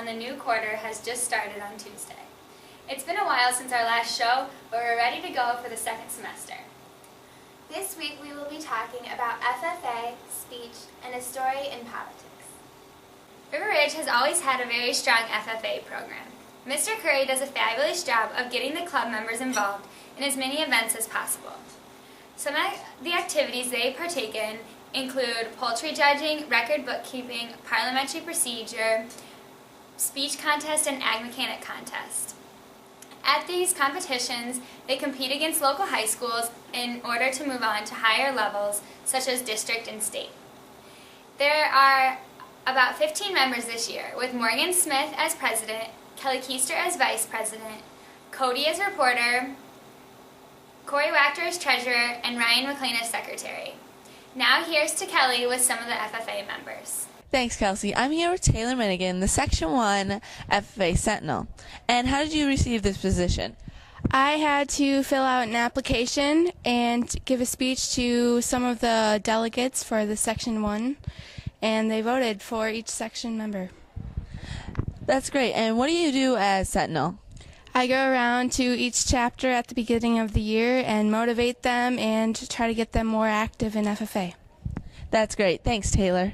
on the new quarter has just started on Tuesday. It's been a while since our last show, but we're ready to go for the second semester. This week we will be talking about FFA, speech, and a story in politics. River Ridge has always had a very strong FFA program. Mr. Curry does a fabulous job of getting the club members involved in as many events as possible. Some of the activities they partake in include poultry judging, record bookkeeping, parliamentary procedure, speech contest, and ag mechanic contest. At these competitions, they compete against local high schools in order to move on to higher levels, such as district and state. There are about 15 members this year, with Morgan Smith as president, Kelly Keister as vice president, Cody as reporter, Corey Wachter as treasurer, and Ryan McLean as secretary. Now here's to Kelly with some of the FFA members. Thanks, Kelsey. I'm here with Taylor Minigan, the Section 1 FFA Sentinel. And how did you receive this position? I had to fill out an application and give a speech to some of the delegates for the Section 1, and they voted for each section member. That's great. And what do you do as Sentinel? I go around to each chapter at the beginning of the year and motivate them and try to get them more active in FFA. That's great. Thanks, Taylor.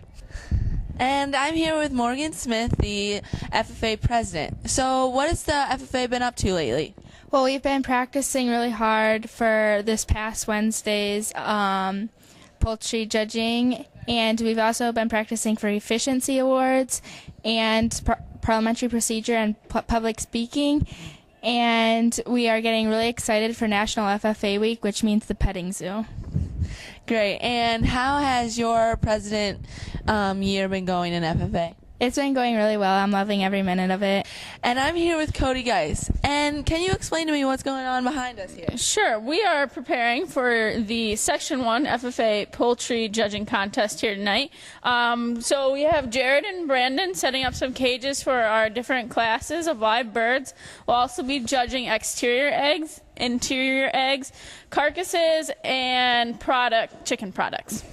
And I'm here with Morgan Smith, the FFA president. So what has the FFA been up to lately? Well, we've been practicing really hard for this past Wednesday's poultry judging, and we've also been practicing for efficiency awards and parliamentary procedure and public speaking. And we are getting really excited for National FFA Week, which means the petting zoo. Great. And how has your president year been going in FFA? It's been going really well. I'm loving every minute of it. And I'm here with Cody Geis. And can you explain to me what's going on behind us here? Sure. We are preparing for the Section 1 FFA Poultry Judging Contest here tonight. So we have Jared and Brandon setting up some cages for our different classes of live birds. We'll also be judging exterior eggs, interior eggs, carcasses, and chicken products.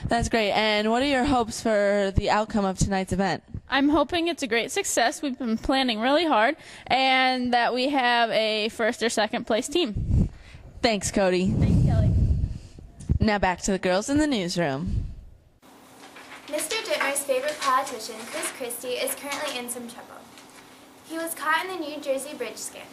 That's great. And what are your hopes for the outcome of tonight's event? I'm hoping it's a great success. We've been planning really hard, and that we have a first or second place team. Thanks, Cody. Thanks, Kelly. Now back to the girls in the newsroom. Mr. Dittmer's favorite politician, Chris Christie, is currently in some trouble. He was caught in the New Jersey bridge scandal.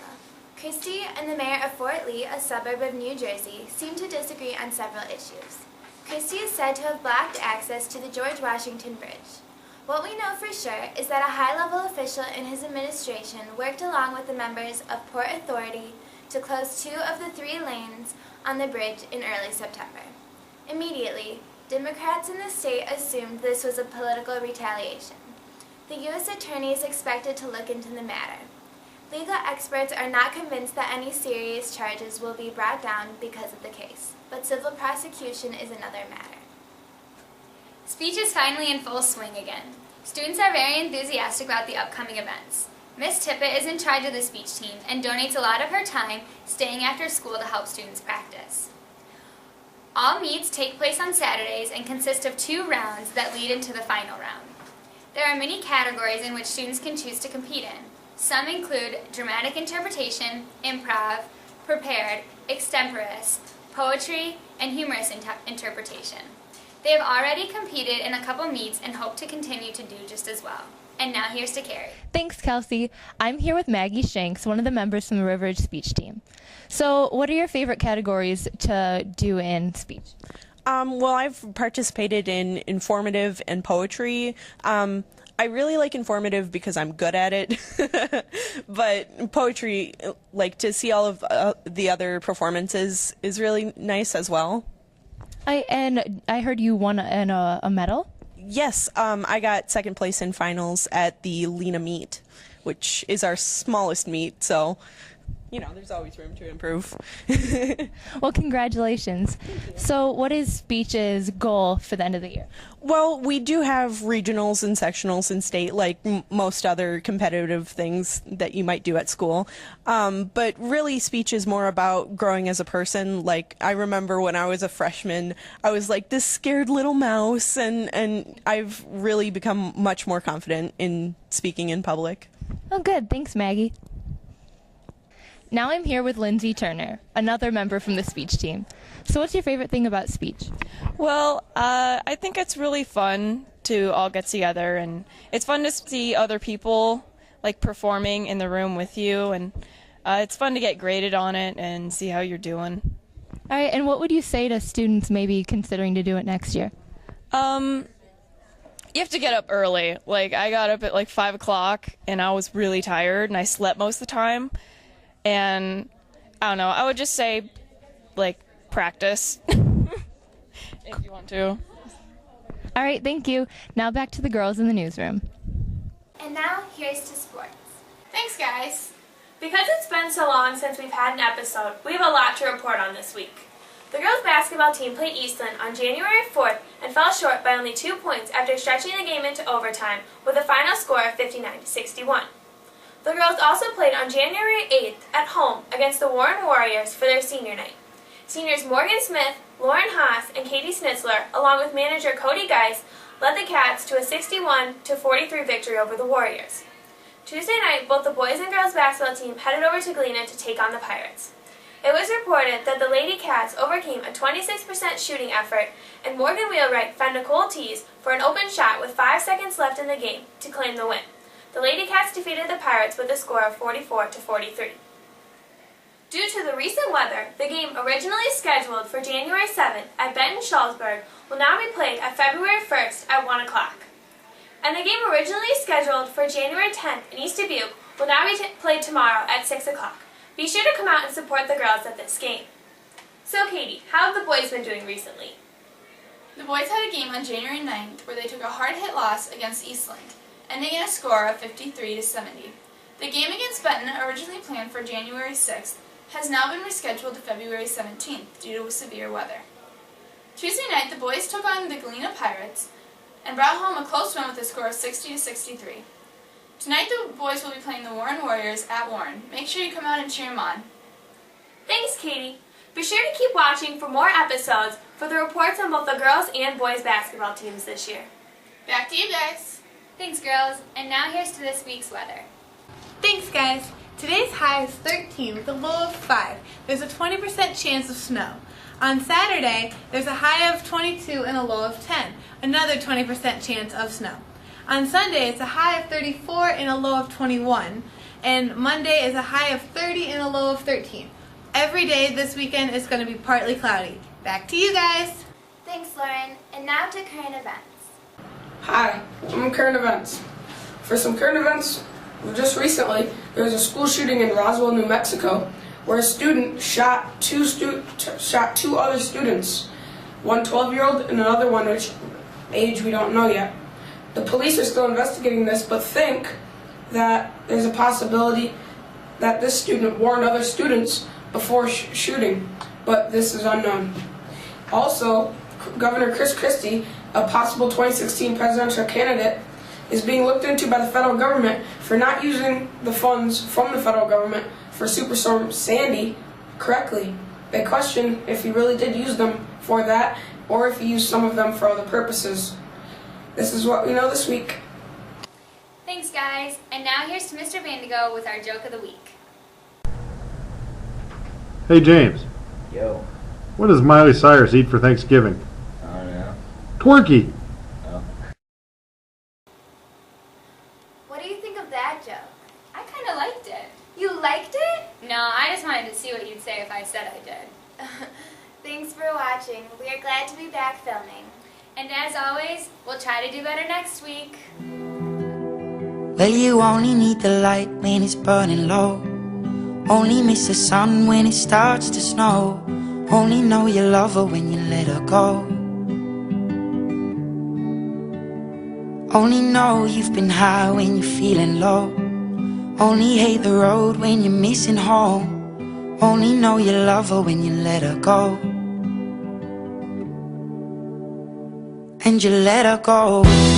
Christie and the mayor of Fort Lee, a suburb of New Jersey, seem to disagree on several issues. Christie is said to have blocked access to the George Washington Bridge. What we know for sure is that a high-level official in his administration worked along with the members of Port Authority to close 2 of the 3 lanes on the bridge in early September. Immediately, Democrats in the state assumed this was a political retaliation. The U.S. Attorney is expected to look into the matter. Legal experts are not convinced that any serious charges will be brought down because of the case, but civil prosecution is another matter. Speech is finally in full swing again. Students are very enthusiastic about the upcoming events. Miss Tippett is in charge of the speech team and donates a lot of her time staying after school to help students practice. All meets take place on Saturdays and consist of 2 rounds that lead into the final round. There are many categories in which students can choose to compete in. Some include dramatic interpretation, improv, prepared, extemporaneous, poetry, and humorous interpretation. They have already competed in a couple meets and hope to continue to do just as well. And now here's to Carrie. Thanks, Kelsey. I'm here with Maggie Shanks, one of the members from the River Ridge speech team. So what are your favorite categories to do in speech? Well, I've participated in informative and poetry. I really like informative because I'm good at it, but poetry, like to see all of the other performances is really nice as well. I heard you won a medal? Yes, I got second place in finals at the Lena meet, which is our smallest meet, so there's always room to improve. Well, congratulations. So what is speech's goal for the end of the year? Well, we do have regionals and sectionals in state, like most other competitive things that you might do at school. But really, speech is more about growing as a person. Like, I remember when I was a freshman, I was like this scared little mouse, and I've really become much more confident in speaking in public. Oh, good. Thanks, Maggie. Now I'm here with Lindsay Turner, another member from the speech team. So what's your favorite thing about speech? Well, I think it's really fun to all get together, and it's fun to see other people like performing in the room with you, and it's fun to get graded on it and see how you're doing. All right, and what would you say to students maybe considering to do it next year? You have to get up early. Like, I got up at like 5 o'clock, and I was really tired, and I slept most of the time. And I don't know, I would just say, like, practice if you want to. All right, thank you. Now back to the girls in the newsroom. And now, here's to sports. Thanks, guys. Because it's been so long since we've had an episode, we have a lot to report on this week. The girls' basketball team played Eastland on January 4th and fell short by only 2 points after stretching the game into overtime with a final score of 59-61. The girls also played on January 8th at home against the Warren Warriors for their senior night. Seniors Morgan Smith, Lauren Haas, and Katie Schnitzler, along with manager Cody Geis, led the Cats to a 61-43 victory over the Warriors. Tuesday night, both the boys and girls basketball team headed over to Galena to take on the Pirates. It was reported that the Lady Cats overcame a 26% shooting effort, and Morgan Wheelwright found Nicole Tees for an open shot with 5 seconds left in the game to claim the win. The Lady Cats defeated the Pirates with a score of 44-43. Due to the recent weather, the game originally scheduled for January 7th at Benton-Shullsburg will now be played at February 1st at 1 o'clock. And the game originally scheduled for January 10th in East Dubuque will now be played tomorrow at 6 o'clock. Be sure to come out and support the girls at this game. So Katie, how have the boys been doing recently? The boys had a game on January 9th where they took a hard-hit loss against Eastland, ending in a score of 53-70. The game against Benton, originally planned for January 6th, has now been rescheduled to February 17th due to severe weather. Tuesday night, the boys took on the Galena Pirates and brought home a close win with a score of 60-63. Tonight, the boys will be playing the Warren Warriors at Warren. Make sure you come out and cheer them on. Thanks, Katie. Be sure to keep watching for more episodes for the reports on both the girls and boys basketball teams this year. Back to you guys. Thanks, girls. And now here's to this week's weather. Thanks, guys. Today's high is 13 with a low of 5. There's a 20% chance of snow. On Saturday, there's a high of 22 and a low of 10. Another 20% chance of snow. On Sunday, it's a high of 34 and a low of 21. And Monday is a high of 30 and a low of 13. Every day this weekend is going to be partly cloudy. Back to you guys. Thanks, Lauren. And now to current events. Hi, I'm current events. For some current events, just recently, there was a school shooting in Roswell, New Mexico, where a student shot two other students, one 12-year-old and another one which age we don't know yet. The police are still investigating this, but think that there's a possibility that this student warned other students before shooting, but this is unknown. Also, Governor Chris Christie, a possible 2016 presidential candidate, is being looked into by the federal government for not using the funds from the federal government for Superstorm Sandy correctly. They question if he really did use them for that or if he used some of them for other purposes. This is what we know this week. Thanks, guys. And now here's to Mr. Vandigo with our joke of the week. Hey, James. Yo. What does Miley Cyrus eat for Thanksgiving? I don't know. Twerky. Oh. What do you think of that joke? I kind of liked it. You liked it? No, I just wanted to see what you'd say if I said I did. Thanks for watching. We are glad to be back filming. And as always, we'll try to do better next week. Well, you only need the light when it's burning low. Only miss the sun when it starts to snow. Only know you love her when you let her go. Only know you've been high when you're feeling low. Only hate the road when you're missing home. Only know you love her when you let her go. And you let her go.